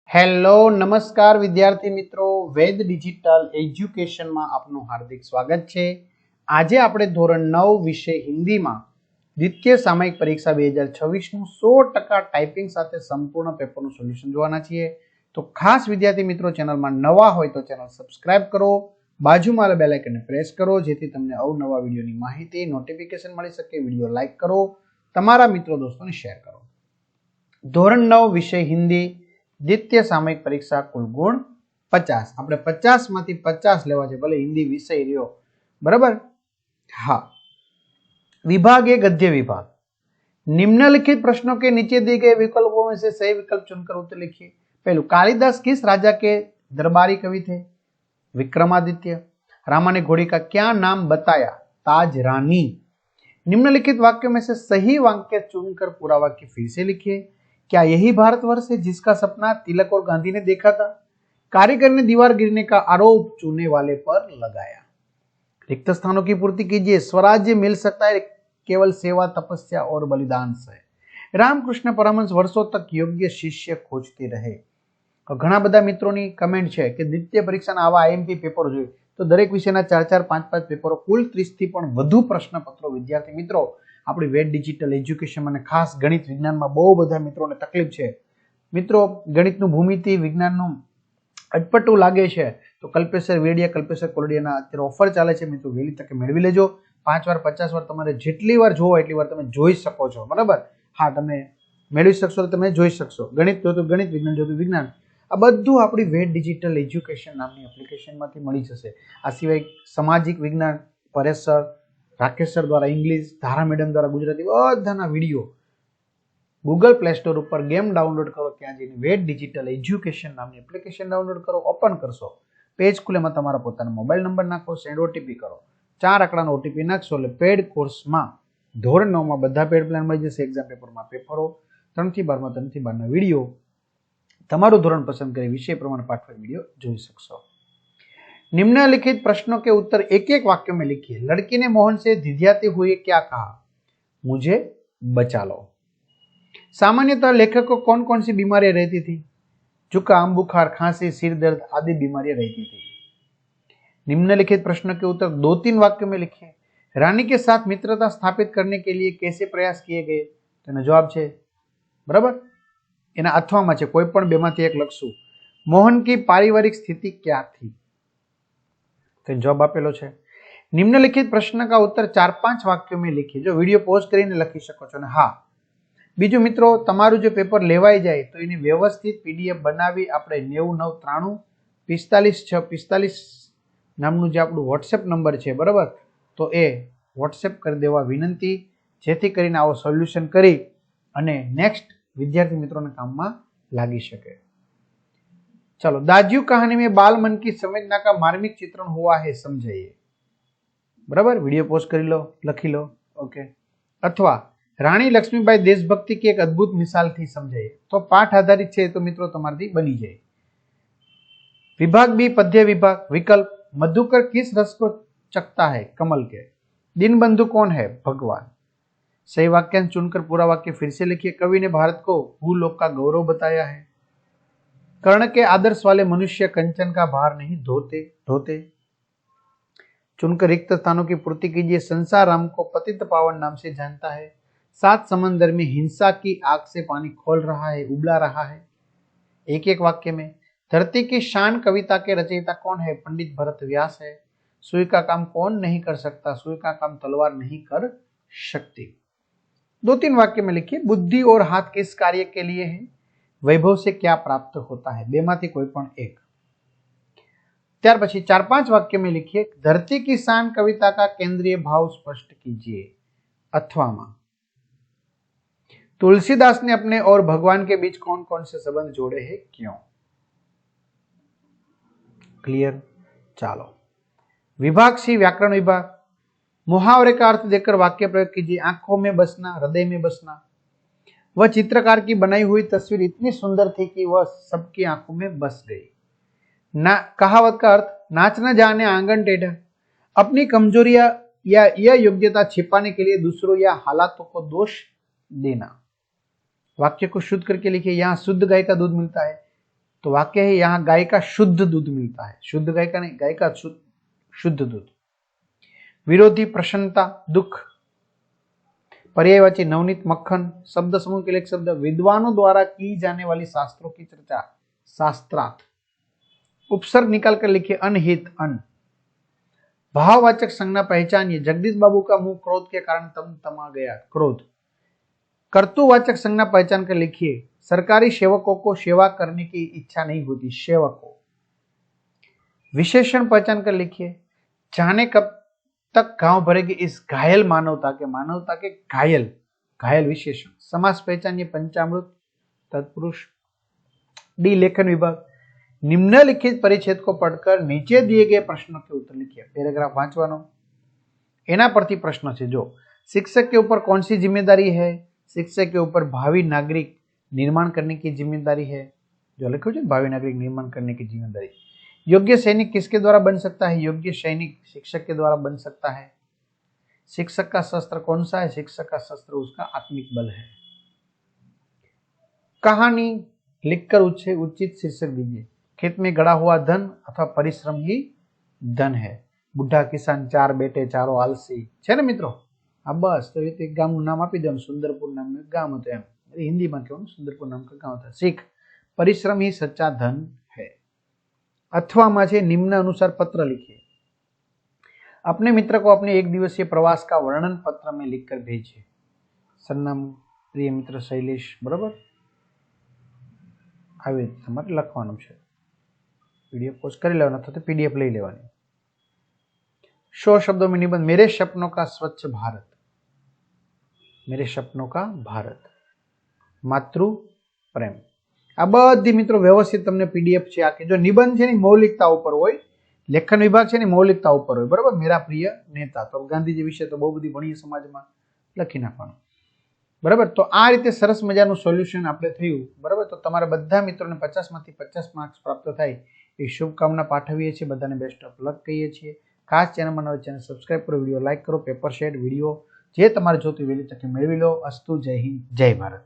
Hello નમસ્કાર વિદ્યાર્થી મિત્રો, વેદ ડિજિટલ એજ્યુકેશનમાં આપનું હાર્દિક સ્વાગત છે। આજે આપણે ધોરણ 9 વિષય હિન્દીમાં દ્વિતીય સામયિક પરીક્ષા 2026 નું 100% ટાઈપિંગ સાથે સંપૂર્ણ પેપરનું સોલ્યુશન જોવાના છીએ। તો ખાસ વિદ્યાર્થી મિત્રો, ચેનલમાં નવા હોય તો ચેનલ સબસ્ક્રાઇબ કરો, બાજુમાં બેલ આઇકનને પ્રેસ કરો જેથી તમને અવનવા વિડીયોની માહિતી નોટિફિકેશન મળી શકે। વિડીયો લાઈક કરો, તમારા મિત્રો દોસ્તોને શેર કરો। ધોરણ 9 વિષય હિન્દી દ્વિતીય સામયિક પરીક્ષા કુલ ગુણ 50। આપણે 50 માંથી 50 લેવા છે, ભલે હિન્દી વિષય રહ્યો, बराबर। हाँ, विभाग ए गद्य विभाग। निम्नलिखित प्रश्नों के नीचे दिए गए विकल्पों में से सही विकल्प चुनकर उत्तर लिखिए। पहलू, कालिदास किस राजा के दरबारी कवि थे? विक्रमादित्य। रामा ने घोड़ी का क्या नाम बताया? ताज रानी। निम्नलिखित वाक्यों में से सही वाक्य चुनकर पूरा वाक्य फिर से लिखिए। क्या यही भारतवर्ष है जिसका सपना तिलक और गांधी ने देखा था? कारीगर ने दीवार गिरने का आरोप चुनने वाले पर लगाया। रिक्त स्थानों की पूर्ति कीजिए। स्वराज्य मिल सकता है केवल सेवा, तपस्या और बलिदान से। रामकृष्ण परमहंस वर्षों तक योग्य शिष्य खोजते रहे। और घણા બધા મિત્રોની કમેન્ટ છે કે દ્વિતીય પરીક્ષાના આવા આઈએમપી પેપરો જોઈએ, તો દરેક વિષયના 4-4, 5-5 પેપરો, કુલ 30 થી પણ વધુ પ્રશ્નપત્રો વિદ્યાર્થી મિત્રો આપણી વેદ ડિજિટલ એજ્યુકેશન અને ખાસ ગણિત વિજ્ઞાનમાં બહુ બધા મિત્રોને તકલીફ છે। મિત્રો, ગણિતનું ભૂમિતિ વિજ્ઞાનનું અટપટું લાગે છે તો કલ્પેસર વેડિયા, કલ્પેસર કોલડિયાના અત્યારે ઓફર ચાલે છે મિત્રો, વહેલી તકે મેળવી લેજો। 5 વાર 50 વાર તમારે જેટલી વાર જોવો એટલી વાર તમે જોઈ શકો છો, બરાબર। હા, તમે મેળવી શકશો તો તમે જોઈ શકશો। ગણિત જોતું ગણિત, વિજ્ઞાન જોતું વિજ્ઞાન, આ બધું આપણી વેદ ડિજિટલ એજ્યુકેશન નામની એપ્લિકેશનમાંથી મળી જશે। આ સિવાય સામાજિક વિજ્ઞાન પરેશ સર, રાકેશ સર દ્વારા ઇંગ્લિશ, ધારા મેડમ દ્વારા ગુજરાતી, બધાના વિડીયો ગૂગલ પ્લે સ્ટોર ઉપર ગેમ ડાઉનલોડ કરો, ત્યાં જઈને વેદ ડિજિટલ એજ્યુકેશન નામની એપ્લિકેશન ડાઉનલોડ કરો, ઓપન કરશો, પેજ ખુલેમાં તમારા પોતાનો મોબાઈલ નંબર નાખો, સેન્ડ ઓટીપી કરો, 4 આંકડાનો ઓટીપી નાખશો એટલે પેડ કોર્સમાં ધોરણ 9 માં બધા પેડ પ્લાન મળી જશે। એક્ઝામ પેપરમાં પેપરો 3 થી 12 માં 3 થી 12 ના વિડીયો તમારું ધોરણ પસંદ કરી વિષય પ્રમાણે પાઠવેલ વિડીયો જોઈ શકશો। निम्नलिखित प्रश्नों के उत्तर एक एक वाक्य में लिखिए। लड़की ने मोहन से झिझियाते हुए क्या कहा? मुझे बचा लो। सामान्यतः लेखक को कौन कौन सी बीमारियां रहती थी? जुकाम, बुखार, खांसी, सिर दर्द आदि बीमारियां रहती थी। निम्नलिखित प्रश्न के उत्तर 2-3 वाक्यों में लिखिए। रानी के साथ मित्रता स्थापित करने के लिए कैसे प्रयास किए गए? तेनो जवाब छे, बराबर, एना अथवामां छे, कोई पण बेमांथी एक लखशुं। मोहन की पारिवारिक स्थिति क्या थी? तो जवाब आपेलो छे। निम्नलिखित प्रश्न का उत्तर 4-5 वाक्यों में लिखिए। जो वीडियो पॉज करीने लखी शको छो। हाँ, बीजू मित्रों, तमारू जो पेपर लेवाई जाए तो एनी व्यवस्थित पीडीएफ बनावी आपणे 9993 45 6 45 नामनु जे आपणुं व्हाट्सएप नंबर छे, बराबर, तो ए व्हाट्सएप कर देवा विनंती, जेथी करीने आवो सोल्यूशन करी अने नेक्स्ट विद्यार्थी मित्रों काममां लागी शके। चलो, दाज्यू कहानी में बाल मन की संवेदना का मार्मिक चित्रण हुआ है, समझाइए। बराबर, वीडियो पोस्ट कर लो, लखी लो, ओके। अथवा रानी लक्ष्मीबाई देशभक्ति की एक अद्भुत मिसाल थी, समझाइए। तो पाठ आधारित है तो मित्रों तमाराथी बनी जाए। विभाग बी, पद्य विभाग। विकल्प, मधुकर किस रस को चखता है? कमल के। दीनबंधु कौन है? भगवान। सही वाक्यांश चुनकर पूरा वाक्य फिर से लिखिए। कवि ने भारत को भूलोक का गौरव बताया है। कर्ण के आदर्श वाले मनुष्य कंचन का भार नहीं ढोते। चुनकर रिक्त स्थानों की पूर्ति कीजिए। संसार राम को पतित पावन नाम से जानता है। 7 समंदर में हिंसा की आग से पानी खोल रहा है, उबला रहा है। एक एक वाक्य में। धरती की शान कविता के रचयिता कौन है? पंडित भरत व्यास है। सुई का काम कौन नहीं कर सकता? सुई का काम तलवार नहीं कर सकती। 2-3 वाक्य में लिखिए। बुद्धि और हाथ किस कार्य के लिए है? वैभव से क्या प्राप्त होता है? बेमाथी कोई पण एक। त्यार पछी 4-5 वाक्य में लिखिए। धरती की शान कविता का केंद्रीय भाव स्पष्ट कीजिए। अथवा में तुलसीदास ने अपने और भगवान के बीच कौन कौन से संबंध जोड़े हैं, क्यों? क्लियर? चलो, विभाग सी, व्याकरण विभाग। मुहावरे का अर्थ देकर वाक्य प्रयोग कीजिए। आंखों में बसना, हृदय में बसना। वह चित्रकार की बनाई हुई तस्वीर इतनी सुंदर थी कि वह सबकी आंखों में बस गई। ना कहावत का अर्थ, नाच न जाने आंगन टेढ़ा। अपनी कमजोरियां या यह योग्यता छिपाने के लिए दूसरों या हालातों को दोष देना। वाक्य को शुद्ध करके लिखिए। यहाँ शुद्ध गाय का दूध मिलता है। तो वाक्य है यहाँ गाय का शुद्ध दूध मिलता है। शुद्ध गाय का नहीं, गाय का शुद्ध दूध। विरोधी प्रसन्नता दुख। पर्यायवाची नवनीत मक्खन। शब्द समूह के लिए एक शब्द विद्वानों द्वारा की जाने वाली शास्त्रों की चर्चा शास्त्रार्थ। उपसर्ग निकाल कर लिखिए अनहित अन। भाववाचक संज्ञा पहचानिए। जगदीश बाबू का मुंह क्रोध के कारण तमा गया क्रोध। कर्तुवाचक संज्ञा पहचान कर लिखिए सरकारी सेवकों को सेवा करने की इच्छा नहीं होती सेवकों। विशेषण पहचान कर लिखिए जाने कब तक गांव भरेगी इस घायल मानवता के घायल विशेषण। समास पहचानिए पंचामृत तत्पुरुष। डी लेखन विभाग निम्नलिखित परिच्छेद को पढ़कर नीचे दिए गए प्रश्नों के उत्तर लिखिए। पैराग्राफ वांचवानो एना परथी प्रश्न छे। जो शिक्षक के ऊपर कौन सी जिम्मेदारी है? शिक्षक के ऊपर भावी नागरिक निर्माण करने की जिम्मेदारी है। जो लिखो जो भावी नागरिक निर्माण करने की जिम्मेदारी। योग्य सैनिक किसके द्वारा बन सकता है? योग्य सैनिक शिक्षक के द्वारा बन सकता है। शिक्षक का शस्त्र कौन सा है? शिक्षक का शस्त्र उसका आत्मिक बल है। कहानी लिखकर उसे उचित शीर्षक दीजिए। खेत में गड़ा हुआ धन अथवा परिश्रम ही धन है। बुढ़ा किसान चार बेटे चारो आलसी है ने मित्रों। आ बस तो एक गाम नाम आपी दो। सुंदरपुर नाम गाम होते एम हिंदी में कहूँ सुंदरपुर नाम का गांव था। सीख परिश्रम ही सच्चा धन है। अथवा में निम्न अनुसार पत्र लिखिए। अपने मित्र को अपने एक दिवसीय प्रवास का वर्णन पत्र में लिखकर भेजिए। सरनाम प्रिय मित्र शैलेश बराबर આવી રીતે તમારે લખવાનું છે। पीडीएफ पोस्ट કરી લેવાનો અથવા તો पीडीएफ લઈ લેવાની। 100 शब्दों में निबंध। मेरे सपनों का स्वच्छ भारत। मेरे सपनों का भारत। मातृ प्रेम। आ बधी मित्रों व्यवस्थित तमने पीडीएफ छे। आ के जो निबंध छे ની મૌલિકતા ઉપર હોય, લેખન વિભાગ છે ની મૌલિકતા ઉપર હોય બરાબર। मेरा प्रिय नेता तो गांधीजी विषय तो बहु बधी भणीए समाजમાં લખી નાખવાનું बराबर। तो आ रीते सरस मजाનું सोल्यूशन आपणे थयुं बराबर। तो तमारा बधा मित्रों ने 50 मांथी 50 मार्क्स प्राप्त थाय ए शुभकामना पाठवीए छीए। बधाने बेस्ट ऑफ लक कहीए छीए। खास चेनल में नवा चेनल सब्सक्राइब करो, वीडियो लाइक करो, पेपर शेड वीडियो जे तमारे जोती वेली तके मेळवी लो। अस्तु। जय हिंद, जय भारत।